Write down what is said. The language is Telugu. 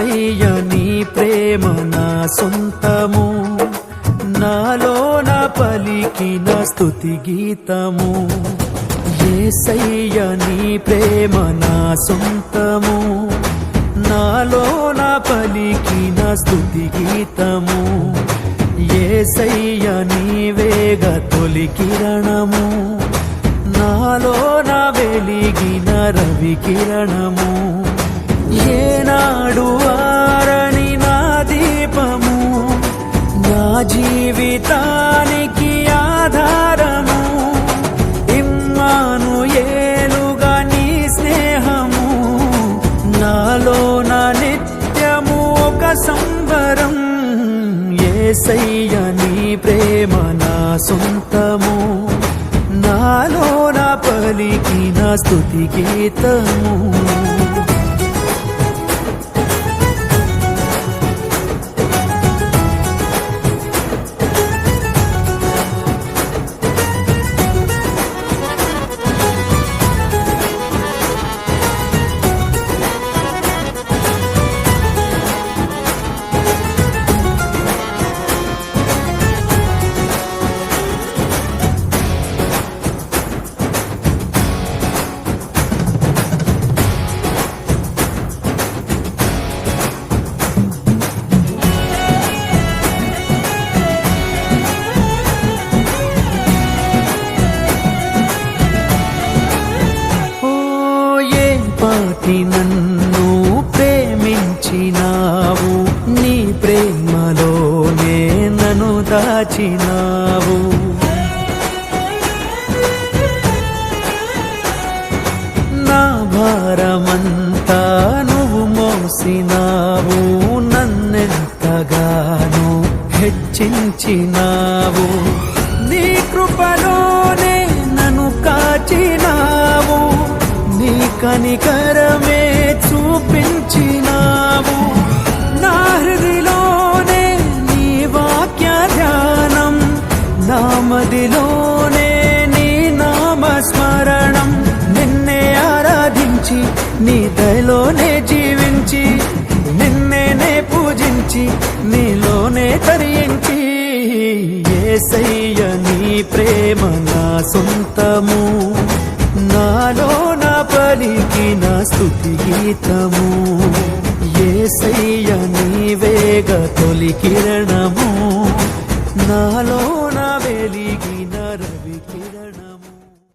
యేసయ్య నీ ప్రేమ నా సొంతము, నాలోన పలికిన స్తుతి గీతము. యేసయ్య నీ ప్రేమ నా సొంతము, నాలోన పలికిన స్తుతి గీతము. యేసయ్య నీవేగ తొలి కిరణము, నాలోన వెలిగిన రవి కిరణము. ఏనాడు ఆరని నా దీపము, నా జీవితానికి ఆధారము. ఇమ్మానుయేలుగా నీ స్నేహము, నాలో నా నిత్యము ఒక సంబరం. యేసయ్య నీ ప్రేమ నా సొంతము, నాలో నా పలికిన స్తుతి గీతము. నన్ను ప్రేమించినావు, నీ ప్రేమలోనే నన్ను దాచినావు. నా భారమంతా నువ్వు మోసినావు, నన్నెంతగానో హెచ్చించినావు. నీ కృపలోనే నన్ను కాచినావు, నీ కనికరమే చూపించినావు. నా హృదిలోనే నీ వాక్య ధ్యానం, నా మదిలోనే నీ నామస్మరణం. నిన్నే ఆరాధించి నీ దయలోనే జీవించి, నిన్నే పూజించి నీలోనే తరించి. యేసయ్య నీ ప్రేమ నా సొంతము, నాలో నా పలికిన స్తుతి గీతము. యేసయ్య నీవేగ తొలి కిరణము, నాలో నా వెలిగి